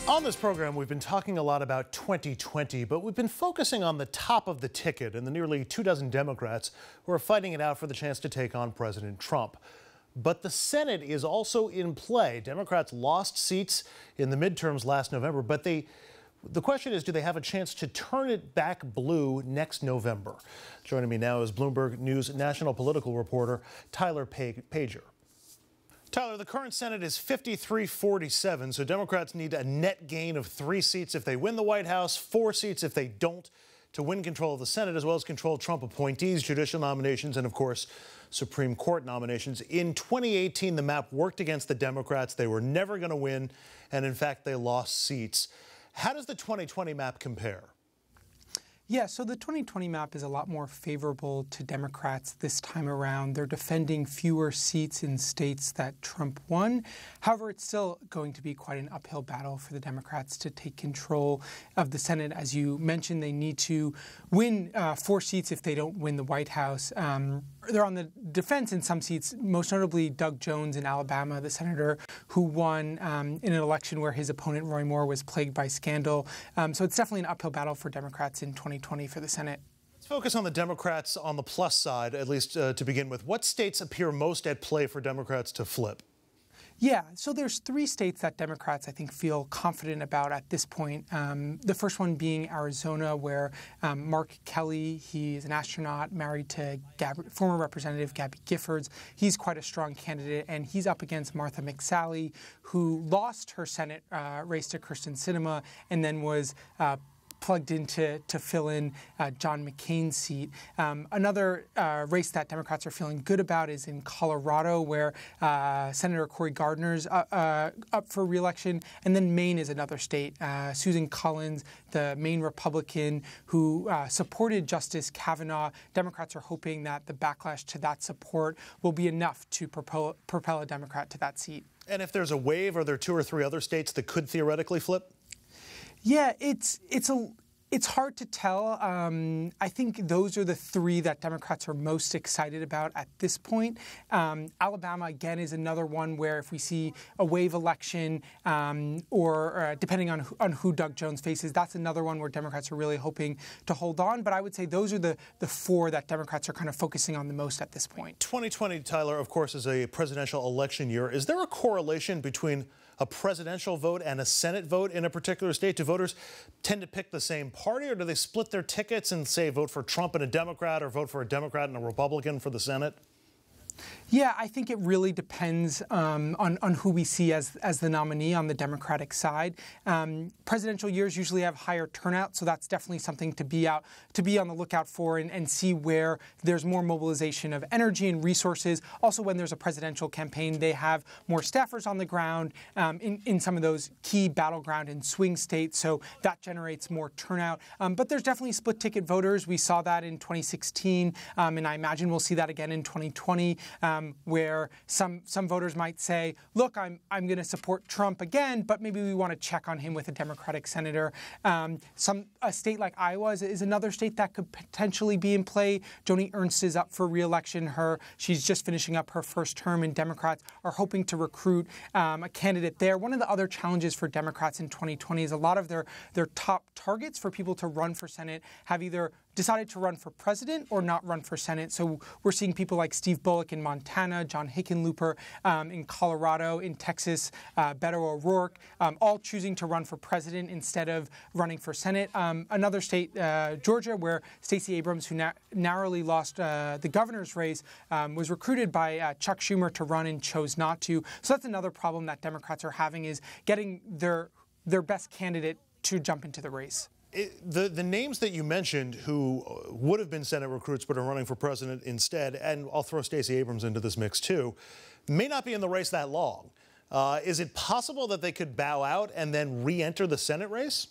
On this program, we've been talking a lot about 2020, but we've been focusing on the top of the ticket and the nearly 24 Democrats who are fighting it out for the chance to take on President Trump. But the Senate is also in play. Democrats lost seats in the midterms last November, but the question is, do they have a chance to turn it back blue next November? Joining me now is Bloomberg News national political reporter Tyler Pager. Tyler, the current Senate is 53-47, so Democrats need a net gain of 3 seats if they win the White House, 4 seats if they don't, to win control of the Senate, as well as control Trump appointees, judicial nominations, and, of course, Supreme Court nominations. In 2018, the map worked against the Democrats. They were never going to win, and, in fact, they lost seats. How does the 2020 map compare? Yeah, so the 2020 map is a lot more favorable to Democrats this time around. They're defending fewer seats in states that Trump won. However, it's still going to be quite an uphill battle for the Democrats to take control of the Senate. As you mentioned, they need to win 4 seats if they don't win the White House. They're on the defense in some seats, most notably Doug Jones in Alabama, the senator who won in an election where his opponent, Roy Moore, was plagued by scandal. So it's definitely an uphill battle for Democrats in 2020 for the Senate. Let's focus on the Democrats on the plus side, at least to begin with. What states appear most at play for Democrats to flip? Yeah, so there's 3 states that Democrats, I think, feel confident about at this point. The first one being Arizona, where Mark Kelly, he is an astronaut married to former Representative Gabby Giffords. He's quite a strong candidate, and he's up against Martha McSally, who lost her Senate race to Kyrsten Sinema and then was plugged in to fill in John McCain's seat. Another race that Democrats are feeling good about is in Colorado, where Senator Cory Gardner's up for re-election. And then Maine is another state. Susan Collins, the Maine Republican who supported Justice Kavanaugh. Democrats are hoping that the backlash to that support will be enough to propel a Democrat to that seat. And if there's a wave, are there 2 or 3 other states that could theoretically flip? Yeah, it's hard to tell. I think those are the 3 that Democrats are most excited about at this point. Alabama, again, is another one where if we see a wave election or depending on who Doug Jones faces, that's another one where Democrats are really hoping to hold on. But I would say those are the 4 that Democrats are kind of focusing on the most at this point. 2020, Tyler, of course, is a presidential election year. Is there a correlation between a presidential vote and a Senate vote in a particular state? Do voters tend to pick the same party, or do they split their tickets and say vote for Trump and a Democrat or vote for a Democrat and a Republican for the Senate? Yeah, I think it really depends on who we see as the nominee on the Democratic side. Presidential years usually have higher turnout, so that's definitely something to be on the lookout for and see where there's more mobilization of energy and resources. Also, when there's a presidential campaign, they have more staffers on the ground in some of those key battleground and swing states, so that generates more turnout. But there's definitely split ticket voters. We saw that in 2016, and I imagine we'll see that again in 2020. Where some voters might say, look, I'm going to support Trump again, but maybe we want to check on him with a Democratic senator. A state like Iowa is another state that could potentially be in play. Joni Ernst is up for re-election. She's just finishing up her first term, and Democrats are hoping to recruit a candidate there. One of the other challenges for Democrats in 2020 is a lot of their top targets for people to run for Senate have either decided to run for president or not run for Senate. So we're seeing people like Steve Bullock in Montana, John Hickenlooper in Colorado, in Texas, Beto O'Rourke, all choosing to run for president instead of running for Senate. Another state, Georgia, where Stacey Abrams, who narrowly lost the governor's race, was recruited by Chuck Schumer to run and chose not to. So that's another problem that Democrats are having, is getting their best candidate to jump into the race. The names that you mentioned who would have been Senate recruits but are running for president instead, and I'll throw Stacey Abrams into this mix too, may not be in the race that long. Is it possible that they could bow out and then re-enter the Senate race?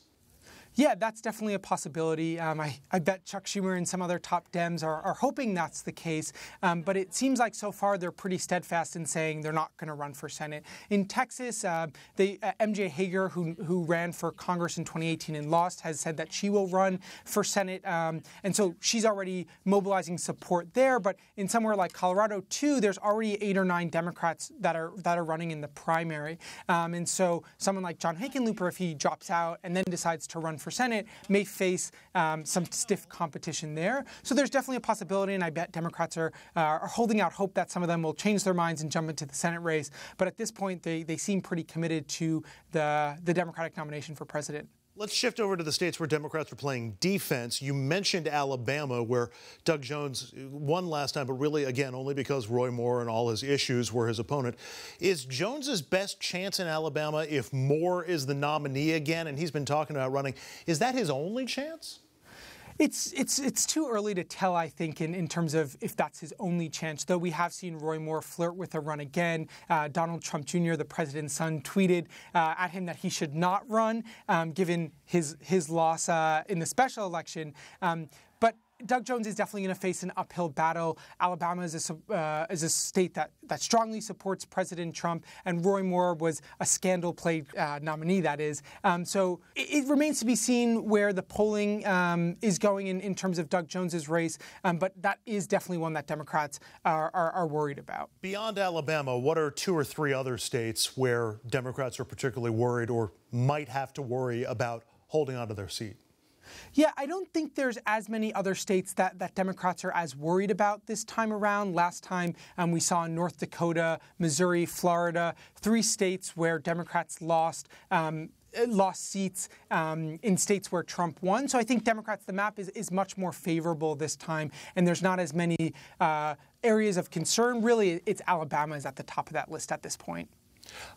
Yeah, that's definitely a possibility. I bet Chuck Schumer and some other top Dems are hoping that's the case. But it seems like so far they're pretty steadfast in saying they're not going to run for Senate. In Texas, MJ Hager, who ran for Congress in 2018 and lost, has said that she will run for Senate. And so she's already mobilizing support there. But in somewhere like Colorado, too, there's already 8 or 9 Democrats that are running in the primary. And so someone like John Hickenlooper, if he drops out and then decides to run for Senate, may face some stiff competition there. So there's definitely a possibility, and I bet Democrats are holding out hope that some of them will change their minds and jump into the Senate race. But at this point, they seem pretty committed to the Democratic nomination for president. Let's shift over to the states where Democrats are playing defense. You mentioned Alabama, where Doug Jones won last time, but really, again, only because Roy Moore and all his issues were his opponent. Is Jones's best chance in Alabama if Moore is the nominee again, and he's been talking about running, is that his only chance? It's too early to tell, I think, in terms of if that's his only chance, though we have seen Roy Moore flirt with a run again. Donald Trump Jr., the president's son, tweeted at him that he should not run, given his loss in the special election. But Doug Jones is definitely going to face an uphill battle. Alabama is a state that strongly supports President Trump, and Roy Moore was a scandal-plagued nominee, that is. So it remains to be seen where the polling is going in terms of Doug Jones's race, but that is definitely one that Democrats are worried about. Beyond Alabama, what are 2 or 3 other states where Democrats are particularly worried or might have to worry about holding onto their seat? Yeah, I don't think there's as many other states that Democrats are as worried about this time around. Last time we saw in North Dakota, Missouri, Florida, 3 states where Democrats lost seats in states where Trump won. So I think Democrats, the map is much more favorable this time, and there's not as many areas of concern. Really, it's Alabama is at the top of that list at this point.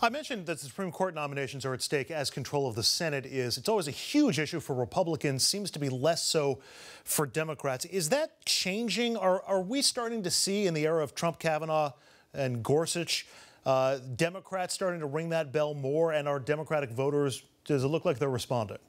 I mentioned that the Supreme Court nominations are at stake as control of the Senate is. It's always a huge issue for Republicans, seems to be less so for Democrats. Is that changing? Are we starting to see in the era of Trump, Kavanaugh, and Gorsuch, Democrats starting to ring that bell more? And are Democratic voters, does it look like they're responding?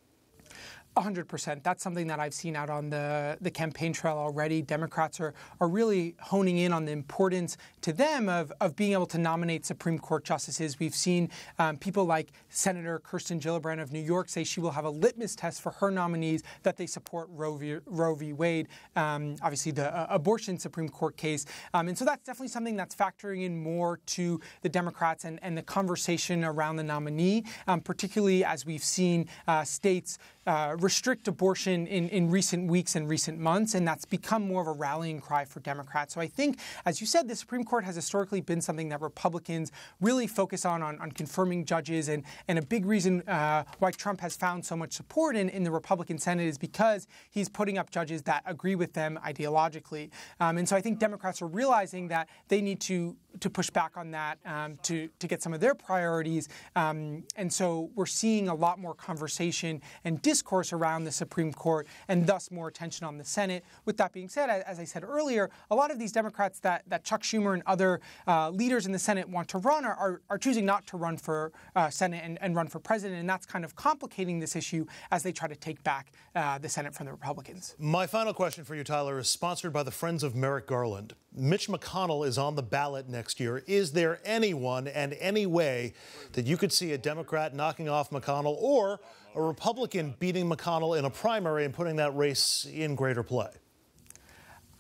100%. That's something that I've seen out on the campaign trail already. Democrats are really honing in on the importance to them of being able to nominate Supreme Court justices. We've seen people like Senator Kirsten Gillibrand of New York say she will have a litmus test for her nominees that they support Roe v. Wade, obviously the abortion Supreme Court case. And so that's definitely something that's factoring in more to the Democrats and the conversation around the nominee, particularly as we've seen states restrict abortion in recent weeks and recent months, and that's become more of a rallying cry for Democrats. So I think, as you said, the Supreme Court has historically been something that Republicans really focus on confirming judges, and a big reason why Trump has found so much support in the Republican Senate is because he's putting up judges that agree with them ideologically. And so I think Democrats are realizing that they need to push back on that to get some of their priorities. And so we're seeing a lot more conversation and discourse around the Supreme Court and thus more attention on the Senate. With that being said, as I said earlier, a lot of these Democrats that Chuck Schumer and other leaders in the Senate want to run are choosing not to run for Senate and run for president. And that's kind of complicating this issue as they try to take back the Senate from the Republicans. My final question for you, Tyler, is sponsored by the Friends of Merrick Garland. Mitch McConnell is on the ballot next year. Is there anyone and any way that you could see a Democrat knocking off McConnell or a Republican beating McConnell in a primary and putting that race in greater play?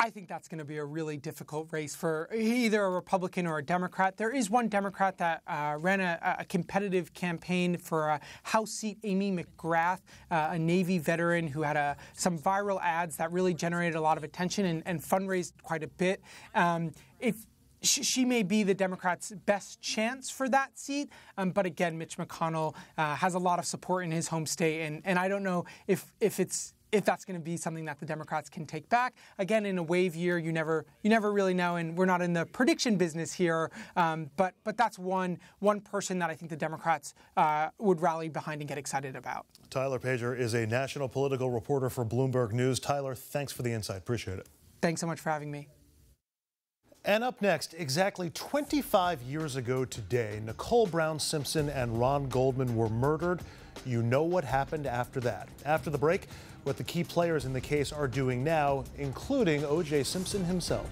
I think that's going to be a really difficult race for either a Republican or a Democrat. There is one Democrat that ran a competitive campaign for a House seat, Amy McGrath, a Navy veteran who had some viral ads that really generated a lot of attention and fundraised quite a bit. She may be the Democrats' best chance for that seat. But again, Mitch McConnell has a lot of support in his home state. And I don't know if that's going to be something that the Democrats can take back. Again, in a wave year, you never really know, and we're not in the prediction business here. But that's one person that I think the Democrats would rally behind and get excited about. Tyler Pager is a national political reporter for Bloomberg News. Tyler, thanks for the insight. Appreciate it. Thanks so much for having me. And up next, exactly 25 years ago today, Nicole Brown Simpson and Ron Goldman were murdered. You know what happened after that. After the break, what the key players in the case are doing now, including O.J. Simpson himself.